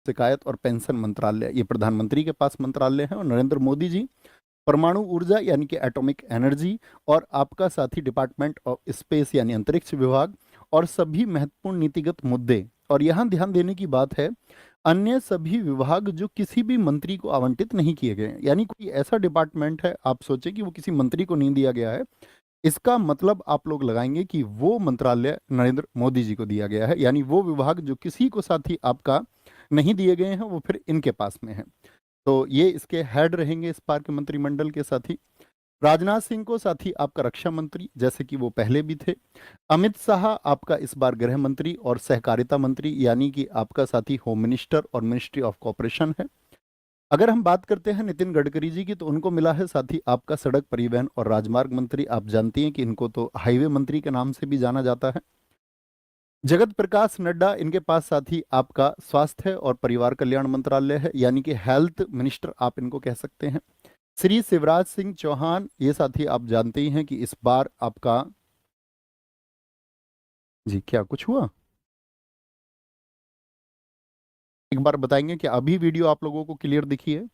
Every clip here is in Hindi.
शिकायत और पेंशन मंत्रालय, ये प्रधानमंत्री के पास मंत्रालय है। और नरेंद्र मोदी जी परमाणु ऊर्जा यानी कि एटॉमिक एनर्जी, और आपका साथी डिपार्टमेंट ऑफ स्पेस यानी अंतरिक्ष विभाग, और सभी महत्वपूर्ण नीतिगत मुद्दे। और यहाँ ध्यान देने की बात है, अन्य सभी विभाग जो किसी भी मंत्री को आवंटित नहीं किए गए हैं, यानी कोई ऐसा डिपार्टमेंट है, आप सोचें कि वो किसी मंत्री को नहीं दिया गया है, इसका मतलब आप लोग लगाएंगे कि वो मंत्रालय नरेंद्र मोदी जी को दिया गया है, यानी वो विभाग जो किसी को साथी आपका नहीं दिए गए हैं वो फिर इनके पास में है। तो ये इसके हेड रहेंगे इस बार के मंत्रिमंडल के साथी। राजनाथ सिंह को साथी आपका रक्षा मंत्री, जैसे कि वो पहले भी थे। अमित शाह आपका इस बार गृह मंत्री और सहकारिता मंत्री, यानी कि आपका साथी होम मिनिस्टर और मिनिस्ट्री ऑफ कॉपरेशन है। अगर हम बात करते हैं नितिन गडकरी जी की, तो उनको मिला है साथी आपका सड़क परिवहन और राजमार्ग मंत्री। आप जानती हैं कि इनको तो हाईवे मंत्री के नाम से भी जाना जाता है। जगत प्रकाश नड्डा, इनके पास साथी आपका स्वास्थ्य और परिवार कल्याण मंत्रालय है, यानी कि हेल्थ मिनिस्टर आप इनको कह सकते हैं। श्री शिवराज सिंह चौहान, ये साथी आप जानते ही हैं कि इस बार आपका, जी क्या कुछ हुआ, एक बार बताएंगे कि अभी वीडियो आप लोगों को क्लियर दिखी है?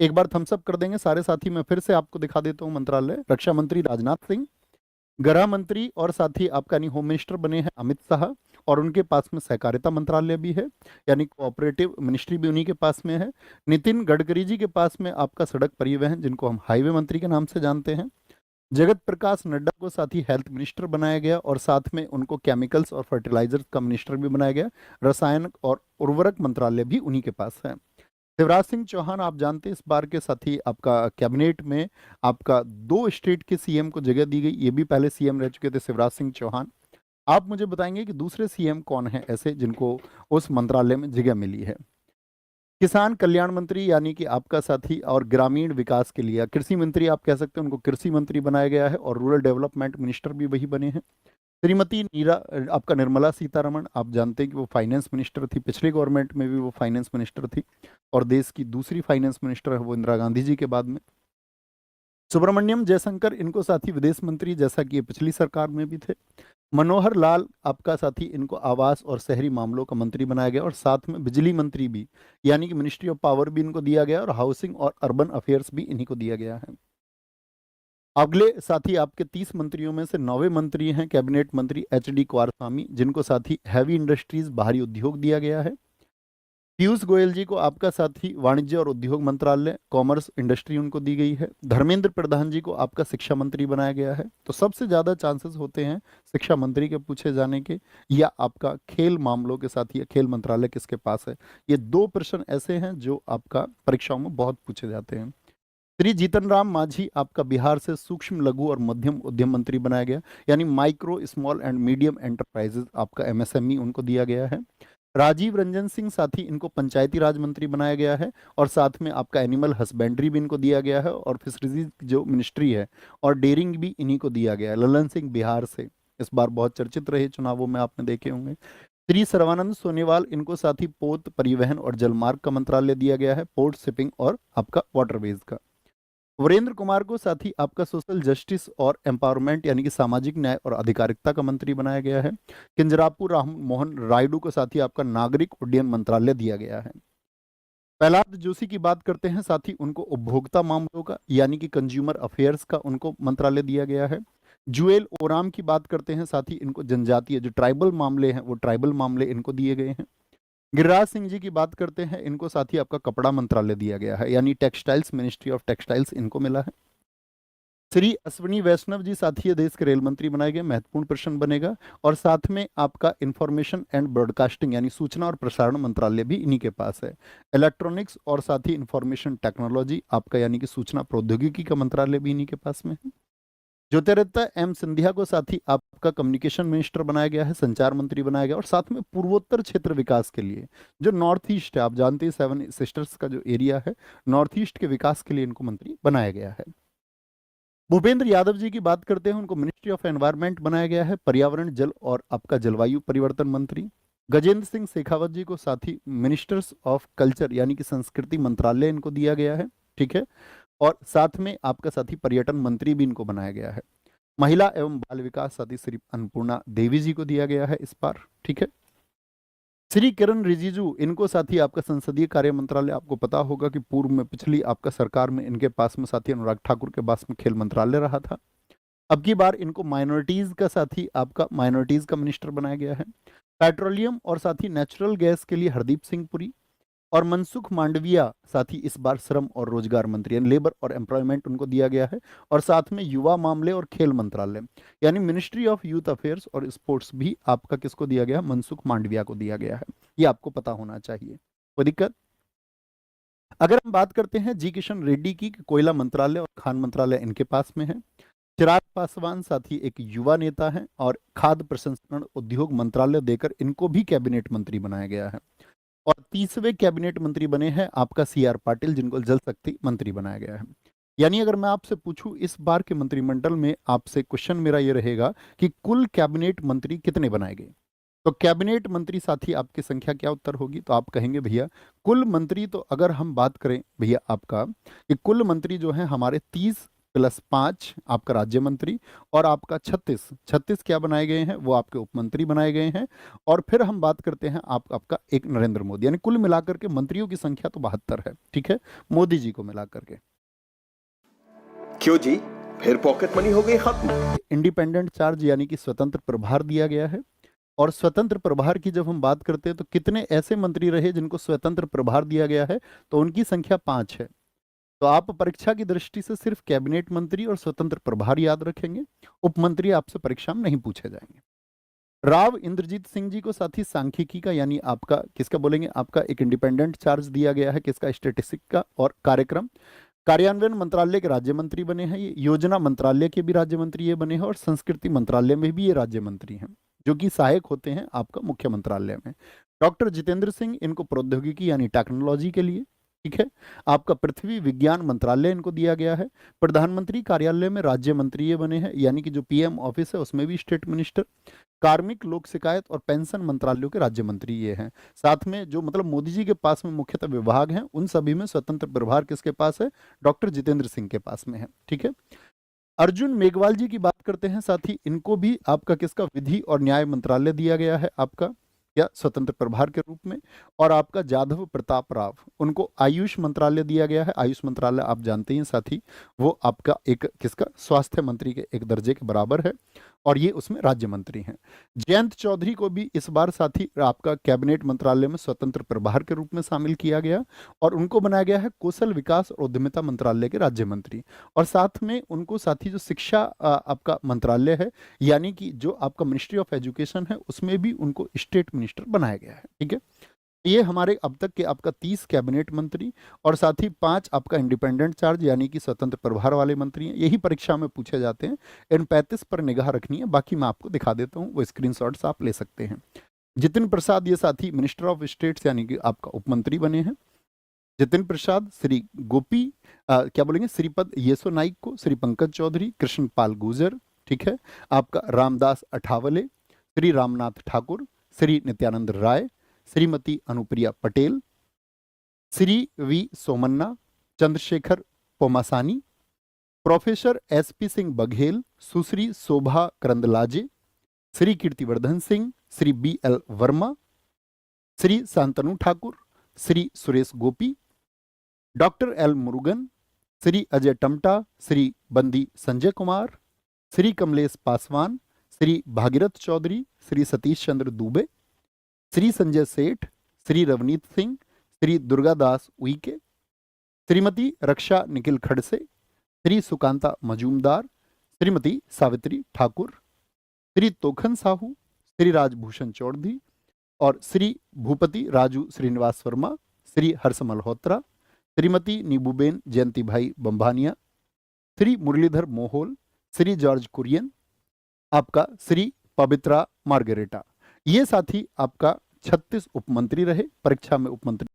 एक बार थम्स अप कर देंगे सारे साथी। मैं फिर से आपको दिखा देता हूं मंत्रालय। रक्षा मंत्री राजनाथ सिंह, गृह मंत्री और साथी आपका नहीं होम मिनिस्टर बने हैं अमित शाह, और उनके पास में सहकारिता मंत्रालय भी है, यानी कोऑपरेटिव मिनिस्ट्री भी उन्हीं के पास में है। नितिन गडकरी जी के पास में आपका सड़क परिवहन, जिनको हम हाईवे मंत्री के नाम से जानते हैं। जगत प्रकाश नड्डा को साथ ही हेल्थ मिनिस्टर बनाया गया, और साथ में उनको केमिकल्स और फर्टिलाइजर्स का मिनिस्टर भी बनाया गया। रसायन और उर्वरक मंत्रालय भी उन्हीं के पास है। शिवराज सिंह चौहान, आप जानते हैं इस बार के साथी आपका कैबिनेट में आपका 2 स्टेट के सीएम को जगह दी गई। ये भी पहले सीएम रह चुके थे शिवराज सिंह चौहान। आप मुझे बताएंगे कि दूसरे सीएम कौन है ऐसे जिनको उस मंत्रालय में जगह मिली है? किसान कल्याण मंत्री, यानी कि आपका साथी और ग्रामीण विकास के लिए कृषि मंत्री आप कह सकते हैं, उनको कृषि मंत्री बनाया गया है, और रूरल डेवलपमेंट मिनिस्टर भी वही बने हैं। श्रीमती नीरा, आपका निर्मला सीतारमण, आप जानते हैं कि वो फाइनेंस मिनिस्टर थी, पिछले गवर्नमेंट में भी वो फाइनेंस मिनिस्टर थी, और देश की दूसरी फाइनेंस मिनिस्टर है वो इंदिरा गांधी जी के बाद में। सुब्रमण्यम जयशंकर, इनको साथी विदेश मंत्री, जैसा कि ये पिछली सरकार में भी थे। मनोहर लाल आपका साथी, इनको आवास और शहरी मामलों का मंत्री बनाया गया, और साथ में बिजली मंत्री भी, यानी कि मिनिस्ट्री ऑफ पावर भी इनको दिया गया, और हाउसिंग और अर्बन अफेयर्स भी इन्हीं को दिया गया है। अगले साथी आपके 30 मंत्रियों में से 9वें मंत्री हैं कैबिनेट मंत्री एच डी कुमारस्वामी, जिनको साथी हैवी इंडस्ट्रीज बाहरी उद्योग दिया गया है। पीयूष गोयल जी को आपका साथी वाणिज्य और उद्योग मंत्रालय कॉमर्स इंडस्ट्री उनको दी गई है। धर्मेंद्र प्रधान जी को आपका शिक्षा मंत्री बनाया गया है। तो सबसे ज्यादा चांसेस होते हैं शिक्षा मंत्री के पूछे जाने के, या आपका खेल मामलों के साथ, या खेल मंत्रालय किसके पास है। ये 2 प्रश्न ऐसे हैं जो आपका परीक्षाओं में बहुत पूछे जाते हैं। श्री जीतन राम मांझी आपका बिहार से सूक्ष्म लघु और मध्यम उद्यम मंत्री बनाया गया, यानी micro small and medium enterprises आपका एमएसएमई उनको दिया गया है। राजीव रंजन सिंह साथी, इनको पंचायती राज मंत्री बनाया गया है, और साथ में आपका एनिमल हस्बेंड्री भी इनको दिया गया है, और फिशरीज जो मिनिस्ट्री है और डेयरिंग भी इन्हीं को दिया गया है। ललन सिंह बिहार से इस बार बहुत चर्चित रहे चुनावों में, आपने देखे होंगे। श्री सर्वानंद सोनेवाल, इनको साथी पोत परिवहन और जलमार्ग का मंत्रालय दिया गया है, पोर्ट शिपिंग और आपका वाटरवेज का। वीरेंद्र कुमार को साथी आपका सोशल जस्टिस और एम्पावरमेंट, यानी कि सामाजिक न्याय और अधिकारिता का मंत्री बनाया गया है। किंजरापू राम मोहन रायडू को साथी आपका नागरिक उड्डयन मंत्रालय दिया गया है। प्रहलाद जोशी की बात करते हैं साथी, उनको उपभोक्ता मामलों का, यानी कि कंज्यूमर अफेयर्स का उनको मंत्रालय दिया गया है। जुएल ओराम की बात करते हैं साथी, इनको जनजातीय जो ट्राइबल मामले हैं वो ट्राइबल मामले इनको दिए गए हैं। गिरिराज सिंह जी की बात करते हैं, इनको साथी आपका कपड़ा मंत्रालय दिया गया है, यानी टेक्सटाइल्स मिनिस्ट्री ऑफ टेक्सटाइल्स इनको मिला है। श्री अश्विनी वैष्णव जी साथी ये देश के रेल मंत्री बनाए गए, महत्वपूर्ण प्रश्न बनेगा, और साथ में आपका इंफॉर्मेशन एंड ब्रॉडकास्टिंग यानी सूचना और प्रसारण मंत्रालय भी इन्हीं के पास है। इलेक्ट्रॉनिक्स और साथ ही इंफॉर्मेशन टेक्नोलॉजी आपका, यानी कि सूचना प्रौद्योगिकी का मंत्रालय भी इन्हीं के पास में है। ज्योतिरादित्य एम सिंधिया को साथी आपका कम्युनिकेशन मिनिस्टर बनाया गया है, संचार मंत्री बनाया गया, और साथ में पूर्वोत्तर क्षेत्र विकास के लिए जो नॉर्थ ईस्ट है, आप जानते हैं 7 सिस्टर्स का जो एरिया है, नॉर्थ ईस्ट के विकास के लिए इनको मंत्री बनाया गया है। भूपेंद्र यादव जी की बात करते हैं, उनको मिनिस्ट्री ऑफ एनवायरनमेंट बनाया गया है, पर्यावरण जल और आपका जलवायु परिवर्तन मंत्री। गजेंद्र सिंह शेखावत जी को साथी मिनिस्टर्स ऑफ कल्चर, यानी कि संस्कृति मंत्रालय इनको दिया गया है, ठीक है, और साथ में आपका साथी पर्यटन मंत्री भी इनको बनाया गया है। महिला एवं बाल विकास साथी श्री अन्नपूर्णा देवी जी को दिया गया है इस बार, ठीक है। श्री किरण रिजिजू, इनको साथी आपका संसदीय कार्य मंत्रालय, आपको पता होगा कि पूर्व में पिछली आपका सरकार में इनके पास में साथी अनुराग ठाकुर के पास में खेल मंत्रालय रहा था। अब की बार इनको माइनॉरिटीज का साथी आपका माइनॉरिटीज का मिनिस्टर बनाया गया है। पेट्रोलियम और साथी नेचुरल गैस के लिए हरदीप सिंह पुरी और मनसुख मांडविया साथी इस बार श्रम और रोजगार मंत्री यानी लेबर और एम्प्लॉयमेंट उनको दिया गया है। और साथ में युवा मामले और खेल मंत्रालय यानी मिनिस्ट्री ऑफ यूथ अफेयर्स और स्पोर्ट्स भी आपका किसको दिया गया? मनसुख मांडविया को दिया गया है। ये आपको पता होना चाहिए, कोई दिक्कत? अगर हम बात करते हैं जी किशन रेड्डी की, कोयला मंत्रालय और खान मंत्रालय इनके पास में है। चिराग पासवान साथी एक युवा नेता है और खाद्य प्रसंस्करण उद्योग मंत्रालय देकर इनको भी कैबिनेट मंत्री बनाया गया है। और तीसरे कैबिनेट मंत्री बने हैं आपका CR पाटिल, जिनको जल शक्ति मंत्री बनाया गया है। यानी अगर मैं आपसे पूछूं इस बार के मंत्रिमंडल में, आपसे क्वेश्चन मेरा ये रहेगा कि कुल कैबिनेट मंत्री कितने बनाए गए? तो कैबिनेट मंत्री साथी आपकी संख्या क्या उत्तर होगी? तो आप कहेंगे भैया कुल मंत्री, तो अगर हम बात करें भैया आपका कि कुल मंत्री जो है हमारे 30 + 5 आपका राज्य मंत्री और आपका 36 क्या बनाए गए हैं? वो आपके उप मंत्री बनाए गए हैं। और फिर हम बात करते हैं आपका एक नरेंद्र मोदी, यानी कुल मिलाकर के मंत्रियों की संख्या तो 72 है, ठीक है, मोदी जी को मिलाकर के। क्यों जी, फिर पॉकेट मनी हो गई खत्म? इंडिपेंडेंट चार्ज यानी कि स्वतंत्र प्रभार दिया गया है। और स्वतंत्र प्रभार की जब हम बात करते हैं तो कितने ऐसे मंत्री रहे जिनको स्वतंत्र प्रभार दिया गया है? तो उनकी संख्या 5 है। तो आप परीक्षा की दृष्टि से सिर्फ कैबिनेट मंत्री और स्वतंत्र प्रभार याद रखेंगे, उप मंत्री आपसे परीक्षा में नहीं पूछे जाएंगे। राव इंद्रजीत सिंह जी को साथी सांख्यिकी का यानी आपका किसका बोलेंगे? आपका एक इंडिपेंडेंट चार्ज दिया गया है, किसका? स्टैटिस्टिक का और कार्यक्रम कार्यान्वयन मंत्रालय के राज्य मंत्री बने हैं। ये योजना मंत्रालय के भी राज्य मंत्री ये बने हैं और संस्कृति मंत्रालय में भी ये राज्य मंत्री हैं, जो कि सहायक होते हैं आपका मुख्य मंत्रालय में। डॉक्टर जितेंद्र सिंह, इनको प्रौद्योगिकी यानी टेक्नोलॉजी के लिए, ठीक है। आपका पृथ्वी विज्ञान मंत्रालय इनको दिया गया है। प्रधानमंत्री कार्यालय में राज्य मंत्री ये बने हैं, यानी कि जो PM ऑफिस है उसमें भी स्टेट मिनिस्टर। कार्मिक, लोक शिकायत और पेंशन मंत्रालयों के राज्य मंत्री ये हैं। साथ में जो मतलब मोदी जी के पास में मुख्यतः विभाग हैं, उन सभी में स्वतंत्र प्रभार किसके पास है? डॉक्टर जितेंद्र सिंह के पास में है, ठीक है। अर्जुन मेघवाल जी की बात करते हैं साथी, इनको भी आपका किसका? विधि और न्याय मंत्रालय दिया गया है आपका, या स्वतंत्र प्रभार के रूप में। और आपका जाधव प्रताप राव, उनको आयुष मंत्रालय दिया गया है। आयुष मंत्रालय आप जानते हैं साथी, वो आपका एक किसका? स्वास्थ्य मंत्री के एक दर्जे के बराबर है और ये उसमें राज्य मंत्री हैं। जयंत चौधरी को भी इस बार साथी आपका कैबिनेट मंत्रालय में स्वतंत्र प्रभार के रूप में शामिल किया गया और उनको बनाया गया है कौशल विकास और उद्यमिता मंत्रालय के राज्य मंत्री। और साथ में उनको साथी जो शिक्षा आपका मंत्रालय है, यानी कि जो आपका मिनिस्ट्री ऑफ एजुकेशन है, उसमें भी उनको स्टेट मिनिस्टर बनाया गया है, ठीक है। ये हमारे अब तक के आपका 30 कैबिनेट मंत्री और साथ ही 5 आपका इंडिपेंडेंट चार्ज यानी कि स्वतंत्र प्रभार वाले मंत्री हैं। यही परीक्षा में पूछे जाते हैं। इन 35 पर निगाह रखनी है, बाकी मैं आपको दिखा देता हूँ, वो स्क्रीनशॉट्स आप ले सकते हैं। जितिन प्रसाद ये साथी मिनिस्टर ऑफ स्टेट्स यानी कि आपका उप मंत्री बने हैं। जितिन प्रसाद, श्री गोपी क्या बोलेंगे? श्रीपद येसो नाइक को, श्री पंकज चौधरी, कृष्ण पाल गुर्जर, ठीक है, आपका Ramdas Athawale, Shri Ramnath Thakur, Shri Nityanand Rai, Shrimati Anupriya Patel, Shri V Somanna, Chandrashekhar Pemmasani, professor SP Singh Baghel, Sushri Shobha Karandlaje, Shri Kirtivardhan Singh, Shri BL Verma, Shri Shantanu Thakur, Shri Suresh Gopi, doctor L Murugan, Shri Ajay Tamta, Shri Bandi Sanjay Kumar, Shri Kamlesh Paswan, Shri Bhagirath Chaudhary, Shri Satish Chandra Dubey, Shri Sanjay Seth, Shri Ravneet Singh, Shri Durgadas Uikey, Shrimati रक्षा निखिल खड़से, श्री सुकांता मजूमदार, श्रीमती सावित्री ठाकुर, श्री तोखन साहू, श्री राजभूषण चौधरी और श्री भूपति राजू श्रीनिवास वर्मा, श्री हर्ष मल्होत्रा, श्रीमती नीबूबेन जयंती भाई बंभानिया, श्री मुरलीधर मोहोल, श्री जॉर्ज कुरियन, आपका श्री पवित्रा मार्गरेटा। ये साथी आपका 36 उपमंत्री रहे। परीक्षा में उपमंत्री